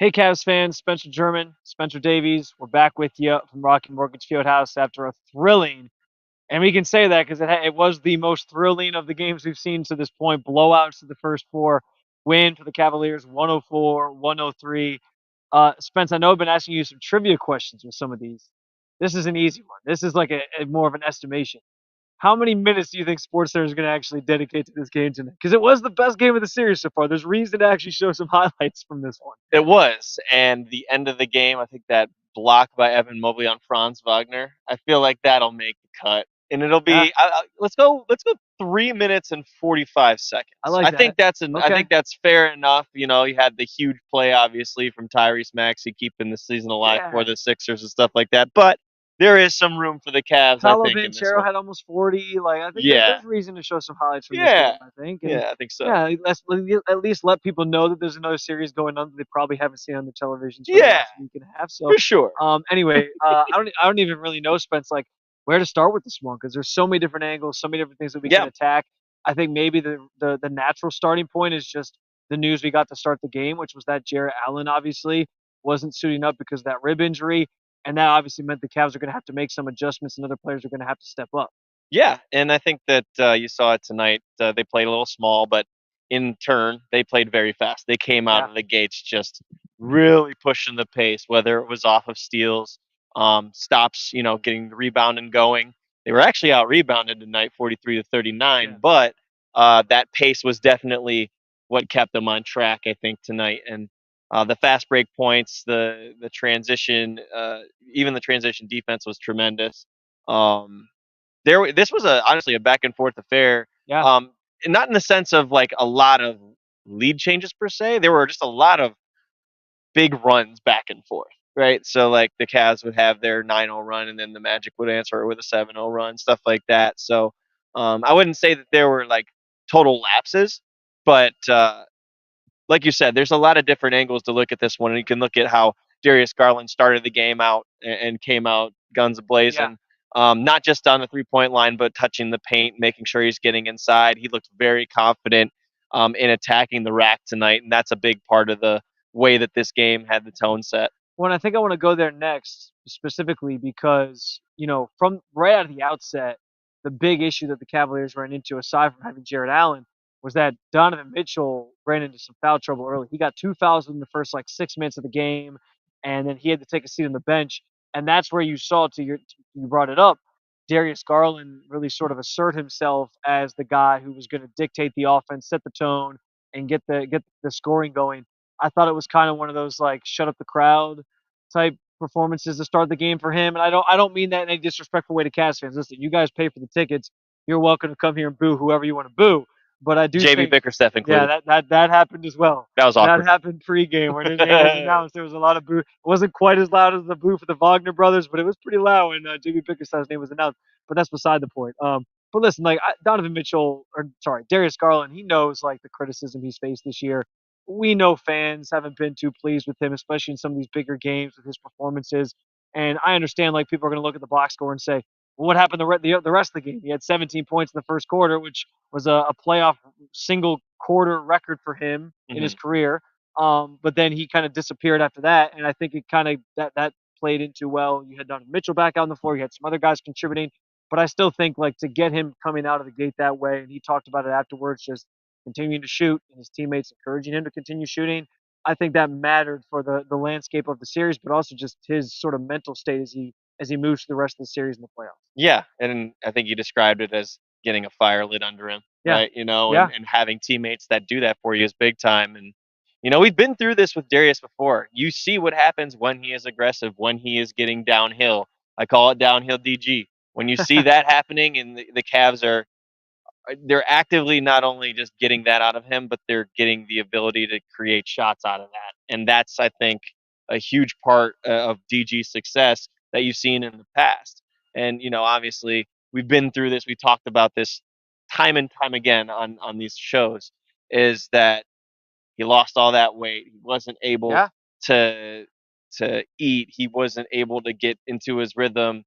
Hey, Cavs fans, Spencer German, Spencer Davies. We're back with you from Rocky Mortgage Fieldhouse after a thrilling, and we can say that because it was the most thrilling of the games we've seen to this point. Blowouts to the first four, win for the Cavaliers, 104-103. Spence, I know I've been asking you some trivia questions with some of these. This is an easy one. This is like a more of an estimation. How many minutes do you think SportsCenter is going to actually dedicate to this game tonight? Because it was the best game of the series so far. There's reason to actually show some highlights from this one. It was, and the end of the game, I think that block by Evan Mobley on Franz Wagner, I feel like that'll make the cut, and it'll Yeah, be. Let's go 3 minutes and 45 seconds. I like I that. think I Okay. think that's fair enough. You had the huge play, obviously, from Tyrese Maxey keeping the season alive for Yeah. the Sixers and stuff like that, but there is some room for the Cavs, I Paolo think, in this Banchero one. had almost 40. Like, I think Yeah, there's reason to show some highlights from this yeah, game, I think. And yeah, I think so. yeah, at least let people know that there's another series going on that they probably haven't seen on the televisions for the Yeah, last week and a half. So, for sure. anyway, I don't even really know, Spence, like where to start with this one because there's so many different angles, so many different things that we can Yeah, attack. I think maybe the natural starting point is just the news we got to start the game, which was that Jarrett Allen obviously wasn't suiting up because of that rib injury. And that obviously meant the Cavs are going to have to make some adjustments, and other players are going to have to step up. yeah, and I think that you saw it tonight. They played a little small, but in turn, they played very fast. They came out Yeah, of the gates just really pushing the pace, whether it was off of steals, stops, getting the rebound and going. They were actually out rebounded tonight, 43 to yeah. 39, but that pace was definitely what kept them on track, I think, tonight. And the fast break points, the transition, even the transition defense was tremendous. Um, this was honestly a back and forth affair. Yeah. And not in the sense of like a lot of lead changes per se. There were just a lot of big runs back and forth, right? So like the Cavs would have their 9-0 run, and then the Magic would answer with a 7-0 run, stuff like that. So I wouldn't say that there were like total lapses, but like you said, there's a lot of different angles to look at this one, and you can look at how Darius Garland started the game out and came out guns Yeah. blazing. Not just on the 3 point line, but touching the paint, making sure he's getting inside. He looked very confident in attacking the rack tonight, and that's a big part of the way that this game had the tone set. Well, I think I want to go there next specifically because, from right out of the outset, the big issue that the Cavaliers ran into, aside from having Jarrett Allen, was that Donovan Mitchell ran into some foul trouble early. He got two fouls in the first like 6 minutes of the game, and then he had to take a seat on the bench. And that's where you saw you brought it up. Darius Garland really sort of assert himself as the guy who was going to dictate the offense, set the tone, and get the scoring going. I thought it was kind of one of those like shut up the crowd type performances to start the game for him. And I don't mean that in a disrespectful way to Cavs fans. Listen, you guys pay for the tickets. You're welcome to come here and boo whoever you want to boo. But I do JB think, Bickerstaff yeah, included. that happened as well. That was That awkward. happened pregame when his name was announced. There was a lot of boo. It wasn't quite as loud as the boo for the Wagner brothers, but it was pretty loud when JB Bickerstaff's name was announced. But that's beside the point. But listen, like Donovan Mitchell, or sorry, Darius Garland, he knows like the criticism he's faced this year. We know fans haven't been too pleased with him, especially in some of these bigger games with his performances. And I understand like people are going to look at the box score and say, well, what happened the rest of the game? He had 17 points in the first quarter, which was a playoff single quarter record for him in his Hmm. career. But then he kind of disappeared after that, and I think it kind of that played into well. You had Donovan Mitchell back out on the floor. You had some other guys contributing, but I still think like to get him coming out of the gate that way, and he talked about it afterwards, just continuing to shoot and his teammates encouraging him to continue shooting. I think that mattered for the landscape of the series, but also just his sort of mental state as he moves through the rest of the series in the playoffs. Yeah, and I think you described it as getting a fire lit under him, Yeah, right? yeah, And having teammates that do that for you is big time. And we've been through this with Darius before. You see what happens when he is aggressive, when he is getting downhill. I call it downhill DG. When you see that happening, and the Cavs they're actively not only just getting that out of him, but they're getting the ability to create shots out of that. And that's, I think, a huge part of DG's success that you've seen in the past. And, obviously, we've been through this. We talked about this time and time again on these shows, is that he lost all that weight. He wasn't able yeah. to eat. He wasn't able to get into his rhythm.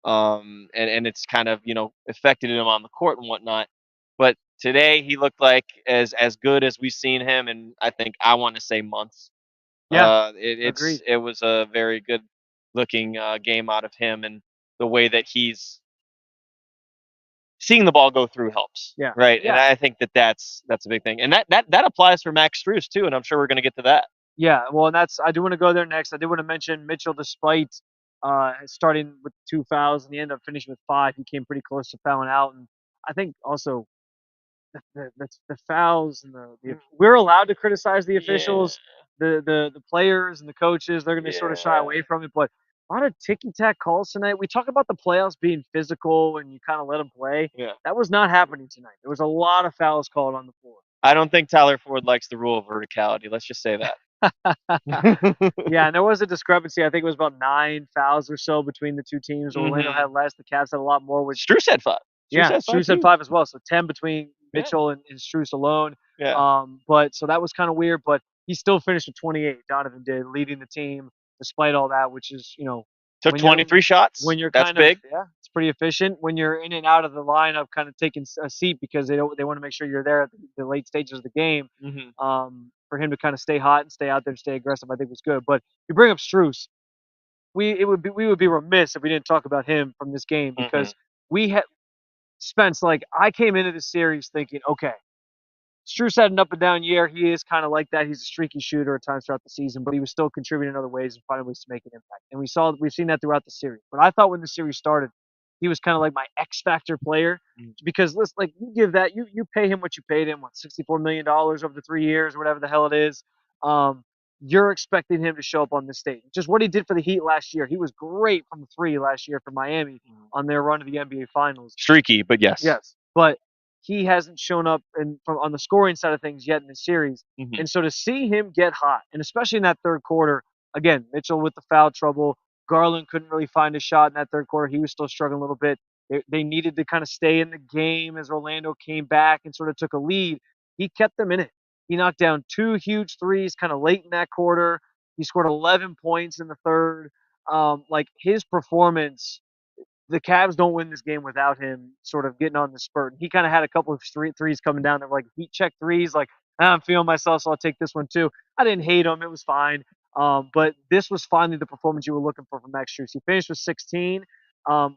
And it's kind of, affected him on the court and whatnot. But today he looked like as good as we've seen him in, I think, I want to say months. Yeah, agreed. It was a very good looking game out of him, and the way that he's seeing the ball go through helps, Yeah, right? And yeah, I think that that's a big thing, and that applies for Max Strus too, and I'm sure we're going to get to that. yeah. Well, and that's I do want to go there next. I do want to mention Mitchell, despite starting with 2 fouls and he ended up finishing with 5. He came pretty close to fouling out, and I think also the fouls and we're allowed to criticize the Yeah, officials, the players and the coaches. They're going to sort of shy yeah, away from it, but a lot of ticky tack calls tonight. We talk about the playoffs being physical and you kind of let them play. yeah. That was not happening tonight. There was a lot of fouls called on the floor. I don't think Tyler Ford likes the rule of verticality. Let's just say that. Yeah, and there was a discrepancy. I think it was about 9 fouls or so between the two teams. Orlando Hmm. had less. The Cavs had a lot more. Which Strus had 5. Strus yeah, had 5 Strus had too. 5 as well. So 10 between Yeah, Mitchell and Strus alone. yeah. But so that was kind of weird. But he still finished with 28. Donovan did, leading the team despite all that, which is Took when you're 23 shots. when you're That's kind of big. yeah, it's pretty efficient when you're in and out of the lineup, kind of taking a seat because they want to make sure you're there at the late stages of the game. Hmm. For him to kind of stay hot and stay out there and stay aggressive, I think was good. But you bring up Strus, we would be remiss if we didn't talk about him from this game Hmm. because we had Spence. Like I came into the series thinking, okay, Strus had an up and down year. He is kind of like that. He's a streaky shooter at times throughout the season, but he was still contributing in other ways and finding ways to make an impact. And we've seen that throughout the series. But I thought when the series started, he was kind of like my X factor player because listen, like you give that you pay him what you paid him, what $64 million over the 3 years or whatever the hell it is. Um, you're expecting him to show up on this stage. Just what he did for the Heat last year. He was great from the three last year for Miami on their run to the NBA Finals. Streaky, but yes. Yes, but he hasn't shown up from on the scoring side of things yet in the series. Hmm. And so to see him get hot, and especially in that third quarter, again, Mitchell with the foul trouble, Garland couldn't really find a shot in that third quarter. He was still struggling a little bit. They needed to kind of stay in the game as Orlando came back and sort of took a lead. He kept them in it. He knocked down 2 huge threes kind of late in that quarter. He scored 11 points in the third. Like his performance, the Cavs don't win this game without him sort of getting on the spurt. He kind of had a couple of threes coming down that were like heat check threes. Like I'm feeling myself, so I'll take this one too. I didn't hate him; it was fine. But this was finally the performance you were looking for from Max Strus. He finished with 16,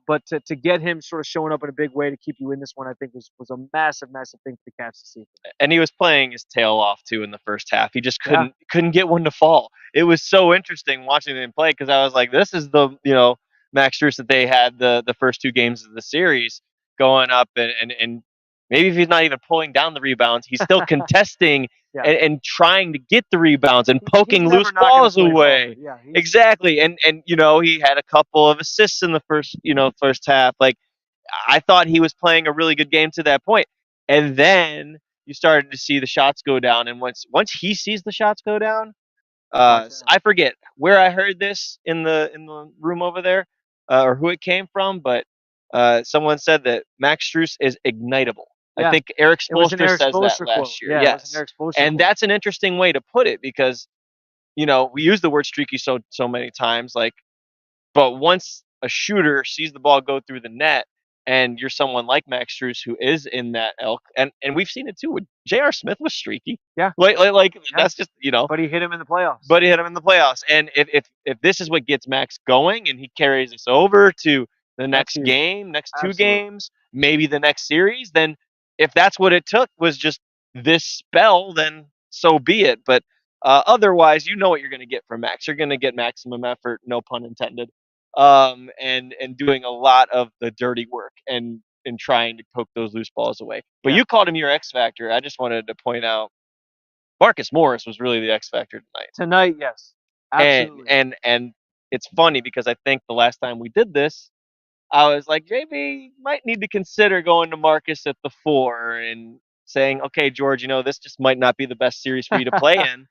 but to get him sort of showing up in a big way to keep you in this one, I think was a massive, massive thing for the Cavs to see. And he was playing his tail off too in the first half. He just Yeah, couldn't get one to fall. It was so interesting watching him play because I was like, this is the Max Strus that they had the first 2 games of the series going up, and maybe if he's not even pulling down the rebounds, he's still contesting yeah. and trying to get the rebounds and He's poking never loose not going to balls play hard. away. Yeah, he's Exactly, and he had a couple of assists in the first half. Like I thought he was playing a really good game to that point, and then you started to see the shots go down. And once he sees the shots go down, lights out. I forget where I heard this in the room over there, or who it came from, but someone said that Max Strus is ignitable. I Yeah, think Eric it was an Spoelstra Eric says that Spoelstra quote. last year. Yeah, it was an Yes, Eric Spoelstra and quote. that's an interesting way to put it because we use the word streaky so many times, like but once a shooter sees the ball go through the net, and you're someone like Max Strus who is in that elk, and we've seen it too. With J.R. Smith was streaky, Yeah, like yeah. that's just But he hit him in the playoffs. but he hit him in the playoffs. And if this is what gets Max going, and he carries us over to the That's next huge. game, next two Absolutely. games, maybe the next series, then if that's what it took was just this spell, then so be it. But otherwise, you know what you're going to get from Max. You're going to get maximum effort, no pun intended, and doing a lot of the dirty work and trying to poke those loose balls away. But Yeah. you called him your X factor. I just wanted to point out Marcus Morris was really the X factor tonight. Tonight, yes. And Absolutely. and it's funny because I think the last time we did this, I was like, JB might need to consider going to Marcus at the 4 and saying, okay, George, this just might not be the best series for you to play in.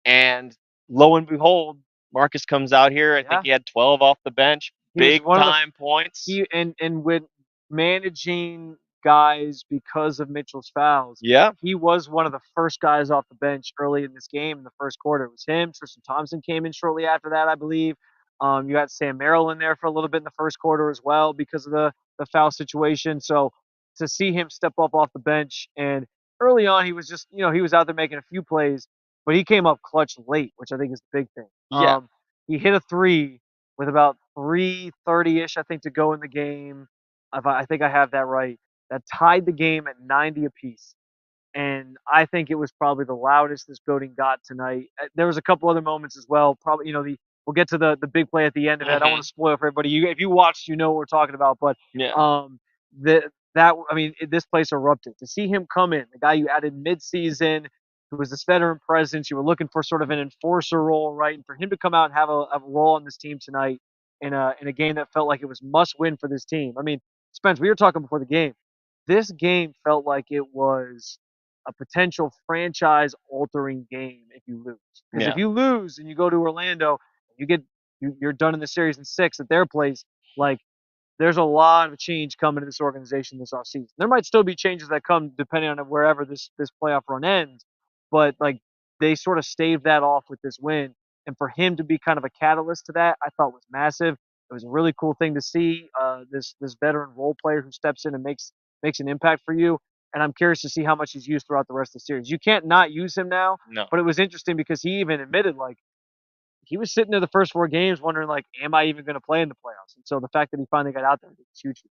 And lo and behold, Marcus comes out here. I think Yeah. he had 12 off the bench, He was big one of the time points. he and with managing guys because of Mitchell's fouls, Yeah. he was one of the first guys off the bench early in this game in the first quarter. It was him. Tristan Thompson came in shortly after that, I believe. You got Sam Merrill in there for a little bit in the first quarter as well because of the foul situation. So to see him step up off the bench and early on he was just he was out there making a few plays. but he came up clutch late, which I think is the big thing. Yeah. He hit a three with about 3:30 ish, I think, to go in the game. If I think I have that right. That tied the game at 90 apiece. And I think it was probably the loudest this building got tonight. There was a couple other moments as well. Probably, we'll get to the big play at the end of it. I don't want Hmm. to spoil for everybody. If you watched, you know what we're talking about. But Yeah. the that I mean, this place erupted. To see him come in, the guy you added mid-season, who was this veteran presence, you were looking for sort of an enforcer role, right? And for him to come out and have a role on this team tonight in a game that felt like it was must win for this team. I mean, Spence, we were talking before the game. This game felt like it was a potential franchise altering game if you lose. Because if Yeah. you lose and you go to Orlando, you're done in the series in six at their place. Like there's a lot of change coming to this organization this offseason. There might still be changes that come depending on wherever this playoff run ends, but like they sort of staved that off with this win. And for him to be kind of a catalyst to that, I thought was massive. It was a really cool thing to see this veteran role player who steps in and makes an impact for you. And I'm curious to see how much he's used throughout the rest of the series. You can't not use him now, No. but it was interesting because he even admitted like he was sitting there the first four games wondering like, am I even going to play in the playoffs? And so the fact that he finally got out there was huge.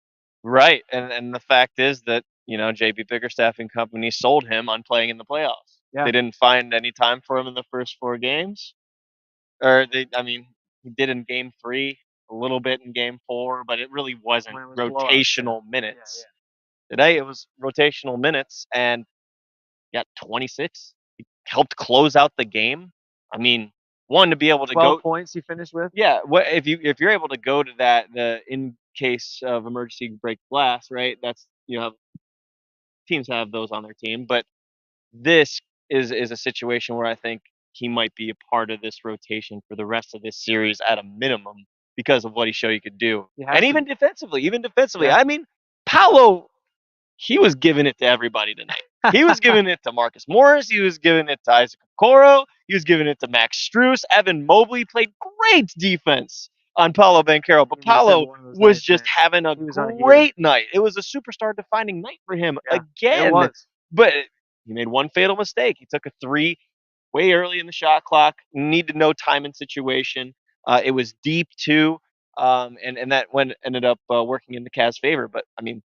Right. And the fact is that, JB Bickerstaff and company sold him on playing in the playoffs. Yeah, They didn't find any time for him in the first four games. Or he did in game 3, a little bit in game 4, but it really wasn't when it was blowouts. Yeah, rotational yeah, minutes. yeah. Today it was rotational minutes and got 26. He helped close out the game. I mean, one to be able to 12 go. points he finished with. Yeah, what if you're able to go to that the in case of emergency break glass, right? That's have teams have those on their team, but this is a situation where I think he might be a part of this rotation for the rest of this series at a minimum because of what he showed he could do. He And has to be. even defensively, Yeah. I mean, Paolo, he was giving it to everybody tonight. He was giving it to Marcus Morris. He was giving it to Isaac Okoro. He was giving it to Max Strus. Evan Mobley played great defense on Paolo Banchero, but He missed every Paolo one of those was nights, just man. having a He was on a heater. great night. It was a superstar defining night for him Yeah, it again. was. But he made one fatal mistake. He took a three way early in the shot clock. Need to know time and situation. It was deep too, and that one ended up working in the Cavs' favor. But I mean,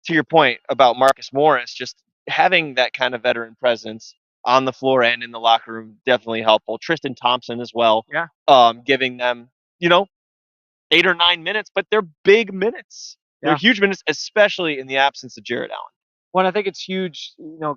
to your point about Marcus Morris, just having that kind of veteran presence on the floor and in the locker room definitely helpful. Tristan Thompson as well, Yeah, giving them 8 or 9 minutes, but they're big minutes. They're yeah. huge minutes, especially in the absence of Jared Allen. Well, I think it's huge.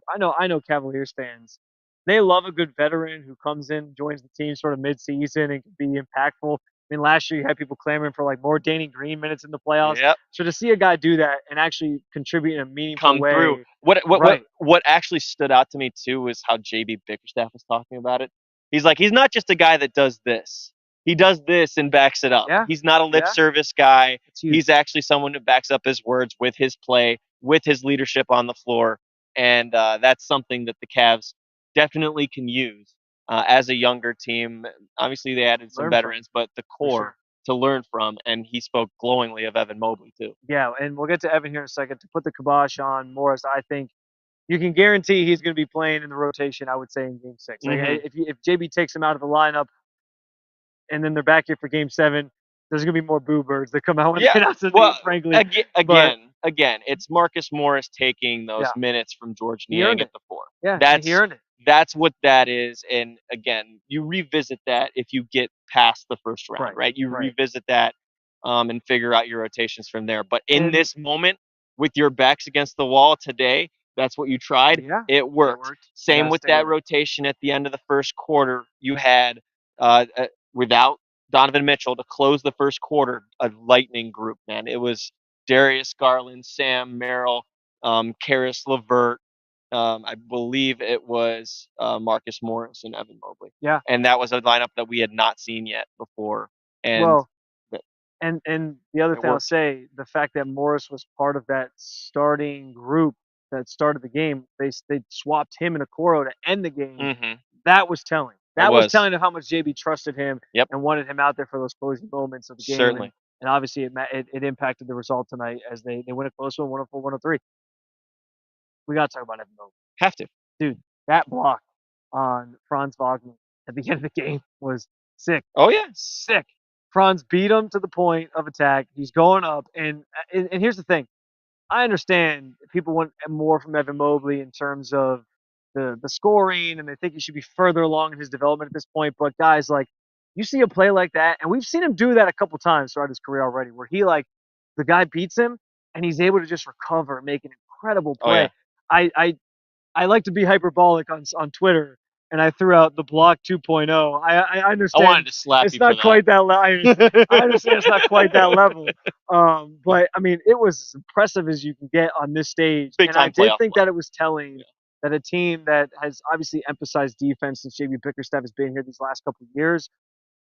I know Cavaliers fans. They love a good veteran who comes in, joins the team sort of mid-season, and can be impactful. I mean, last year you had people clamoring for like more Danny Green minutes in the playoffs. Yep. So to see a guy do that and actually contribute in a meaningful Come through. way, What right? what actually stood out to me too was how JB Bickerstaff was talking about it. He's like, he's not just a guy that does this. He does this and backs it up. Yeah, He's not a lip yeah. service guy. It's huge. He's actually someone who backs up his words with his play, with his leadership on the floor, and that's something that the Cavs definitely can use as a younger team. Obviously, they added some Learn from veterans, but the for core sure. to learn from, and he spoke glowingly of Evan Mobley too. Yeah, and we'll get to Evan here in a second. To put the kibosh on Morris, I think you can guarantee he's going to be playing in the rotation. I would say in Game 6. Like, Hmm. if JB takes him out of the lineup and then they're back here for Game 7, there's going to be more boo birds that come out when they Yeah. announce the name, Well, frankly. again, But it's Marcus Morris taking those yeah, minutes from George he earned Niang at it. the 4. Yeah, he That's earned it. that's what that is. And again, you revisit that if you get past the first round, Right, right? You right. revisit that and figure out your rotations from there. But in And this moment, with your backs against the wall today, that's what you tried. yeah, It it worked. worked. You got Same to with stay that with it. rotation at the end of the first quarter. You had without Donovan Mitchell to close the first quarter, a lightning group, man. It was Darius Garland, Sam Merrill, Karis LeVert. I believe it was Marcus Morris and Evan Mobley. Yeah. And that was a lineup that we had not seen yet before. And Well, and the other it thing I'll worked. say, the fact that Morris was part of that starting group that started the game, they swapped him and Okoro to end the game. Hmm. That was telling. It That was was. telling of how much JB trusted him Yep. and wanted him out there for those closing moments of the game. And Certainly. and obviously it impacted the result tonight as they win a close one, 104-103. We got to talk about Evan Mobley. Have to. Dude, that block on Franz Wagner at the end of the game was sick. Oh yeah. Sick. Franz beat him to the point of attack. He's going up, and here's the thing. I understand people want more from Evan Mobley in terms of the scoring, and they think he should be further along in his development at this point. But guys, like you see a play like that, and we've seen him do that a couple times throughout his career already, where he like the guy beats him, and he's able to just recover, and make an incredible Oh play. yeah. I like to be hyperbolic on Twitter, and I threw out the block 2.0. I I wanted understand to slap it's you for not that. quite that level. I understand it's not quite that level. But I mean, it was as impressive as you can get on this stage, Big and I time did playoff think block. that it was telling that a team that has obviously emphasized defense since JB Bickerstaff has been here these last couple of years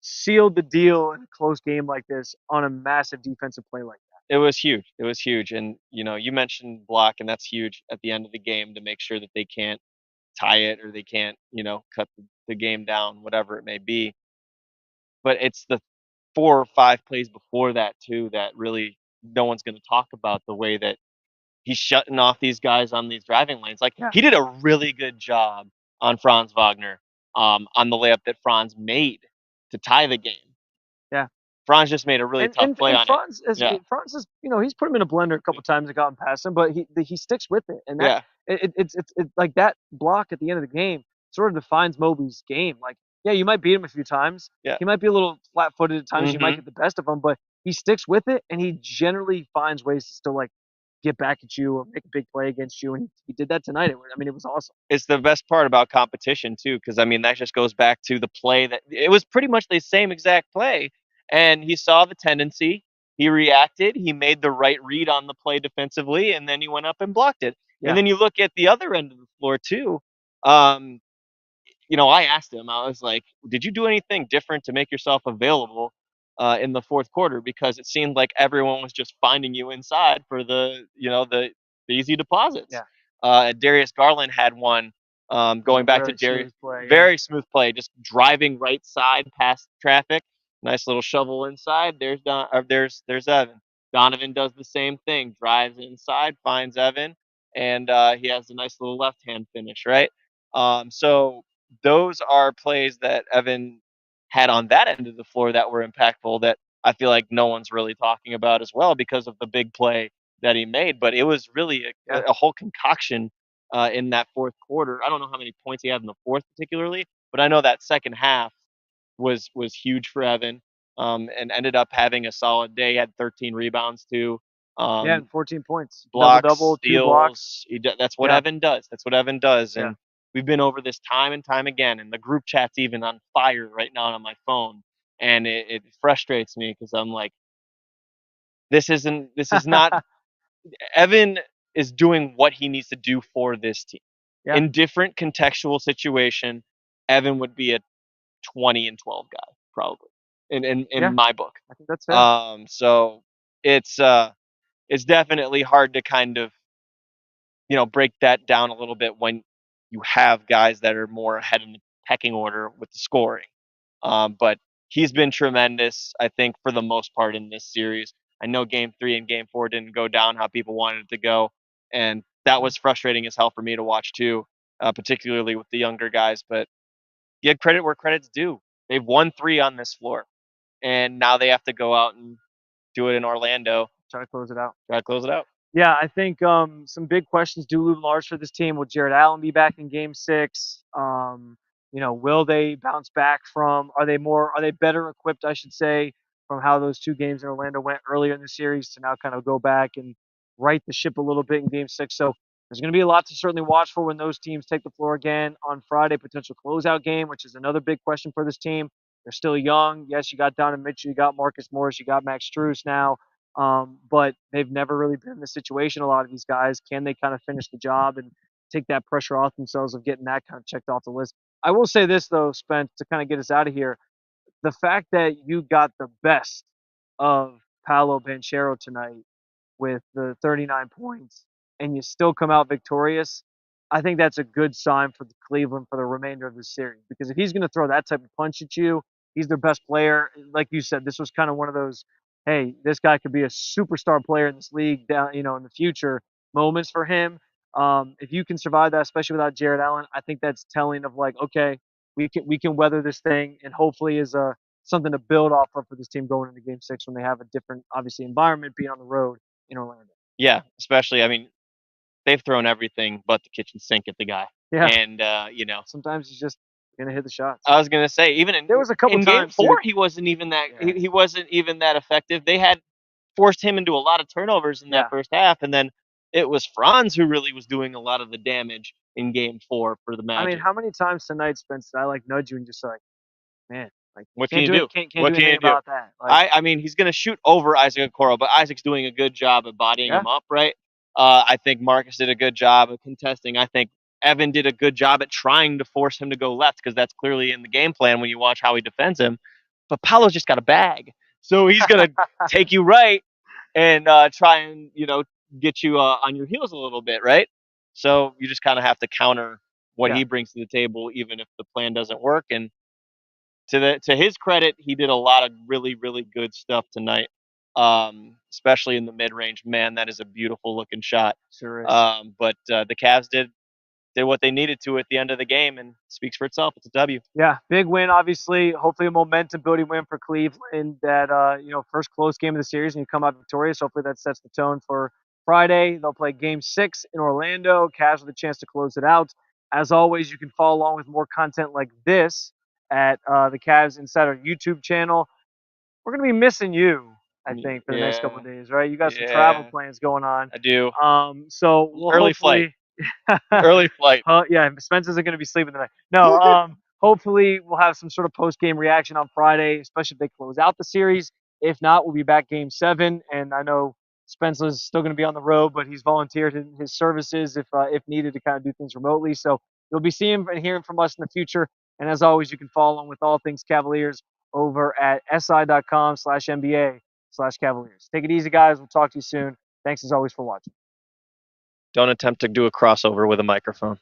sealed the deal in a close game like this on a massive defensive play like that. It was huge. It was huge. And you mentioned block, and that's huge at the end of the game to make sure that they can't tie it or they can't, cut the game down, whatever it may be. But it's the 4 or 5 plays before that too that really no one's going to talk about the way that he's shutting off these guys on these driving lanes. Like Yeah, he did a really good job on Franz Wagner, on the layup that Franz made to tie the game. yeah. Franz just made a really And tough play on it. Yeah, Franz is he's put him in a blender a couple times and gotten past him, but he sticks with it, and that yeah, it's like that block at the end of the game sort of defines Mobley's game. Like, yeah, you might beat him a few times, yeah. he might be a little flat-footed at times, you might hmm get the best of him, but he sticks with it, and he generally finds ways to still like get back at you or make a big play against you, and he did that tonight. I mean, it was awesome. It's the best part about competition too, because I mean that just goes back to the play that it was pretty much the same exact play, and he saw the tendency, he reacted, he made the right read on the play defensively, and then he went up and blocked it. And Yeah, then you look at the other end of the floor too. Um, I asked him, I was like, "Did you do anything different to make yourself available in the fourth quarter?" Because it seemed like everyone was just finding you inside for the easy deposits. yeah. Darius Garland had one, It was going a back to very Darius, smooth play. Yeah, very smooth play, just driving right side past traffic, nice little shovel inside. There's Evan. Donovan does the same thing, drives inside, finds Evan, and he has a nice little left hand finish, right? So those are plays that Evan had on that end of the floor that were impactful that I feel like no one's really talking about as well because of the big play that he made. But it was really yeah, a whole concoction in that fourth quarter. I don't know how many points he had in the fourth particularly, but I know that second half was huge for Evan, and ended up having a solid day. He had 13 rebounds too. yeah. Um, And 14 points, double Blocks, double, two blocks. steals. That's what Yeah, Evan does. That's what Evan does. yeah. And we've been over this time and time again. And the group chat's even on fire right now on my phone. And it frustrates me because I'm like, this is not, Evan is doing what he needs to do for this team. Yeah, In different contextual situation, Evan would be a 20 and 12 guy, probably, in yeah. my book. I think that's fair. So it's definitely hard to kind of break that down a little bit when you have guys that are more ahead in the pecking order with the scoring. But he's been tremendous, I think, for the most part in this series. I know game 3 and game 4 didn't go down how people wanted it to go. And that Mhm. was frustrating as hell for me to watch too, particularly with the younger guys. But give credit where credit's due. They've won 3 on this floor. And now they have to go out and do it in Orlando. Try to close it out. Try to close it out. Yeah, I think some big questions do loom large for this team. Will Jared Allen be back in Game 6? Will they bounce back from? Are they better equipped, I should say, from how those two games in Orlando went earlier in the series to now kind of go back and right the ship a little bit in Game 6? So there's going to be a lot to certainly watch for when those teams take the floor again on Friday. Potential closeout game, which is another big question for this team. They're still young. Yes, you got Donovan Mitchell, you got Marcus Morris, you got Max Strus now. But they've never really been in this situation. A lot of these guys, can they kind of finish the job and take that pressure off themselves of getting that kind of checked off the list? I will say this though, Spence, to kind of get us out of here. The fact that you got the best of Paolo Banchero tonight with the 39 points and you still come out victorious, I think that's a good sign for the Cleveland for the remainder of the series. Because if he's going to throw that type of punch at you, he's their best player. Like you said, this was kind of one of those, hey, this guy could be a superstar player in this league down, in the future moments for him. If you can survive that, especially without Jared Allen, I think that's telling of like, okay, we can weather this thing, and hopefully is a something to build off of for this team going into Game 6 when they have a different, obviously, environment being on the road in Orlando. Yeah, especially, I mean, they've thrown everything but the kitchen sink at the guy. Yeah, And sometimes he's just gonna hit the shots. I was gonna say, even There was a couple in game times, dude. four, he wasn't even that Yeah, he wasn't even that effective. They had forced him into a lot of turnovers in that yeah. first half, and then it was Franz who really was doing a lot of the damage in game four for the I mean, Magic. how many times tonight, Spence, did I like nudge you and just like, man, like What can can't you do it, do? can't What do can anything you do? about that. Like, I mean, he's going to shoot over Isaac Okoro, but Isaac's doing a good job of bodying yeah, him up, right? I think Marcus did a good job of contesting. I think Evan did a good job at trying to force him to go left because that's clearly in the game plan when you watch how he defends him. But Paolo's just got a bag, so he's going to take you right and try and get you on your heels a little bit, right? So you just kind of have to counter what yeah, he brings to the table, even if the plan doesn't work. And to his credit, he did a lot of really really good stuff tonight, especially in the mid range. Man, that is a beautiful looking shot. sure is. But the Cavs did what they needed to at the end of the game, and speaks for itself. It's a W. Yeah, big win, obviously. Hopefully, a momentum building win for Cleveland. That first close game of the series, and you come out victorious. Hopefully, that sets the tone for Friday. They'll play Game 6 in Orlando. Cavs with a chance to close it out. As always, you can follow along with more content like this at the Cavs Insider YouTube channel. We're gonna be missing you, I think, for the next couple Yeah, of days, right? You got some travel yeah, plans going on. I do. So we'll Early flight, hopefully early flight. yeah, Spence isn't going to be sleeping tonight. No, hopefully we'll have some sort of post game reaction on Friday, especially if they close out the series. If not, we'll be back Game 7, and I know Spence is still going to be on the road, but he's volunteered his services if needed to kind of do things remotely. So you'll be seeing and hearing from us in the future. And as always, you can follow along with all things Cavaliers over at si.com/NBA/Cavaliers. Take it easy, guys. We'll talk to you soon. Thanks as always for watching. Don't attempt to do a crossover with a microphone.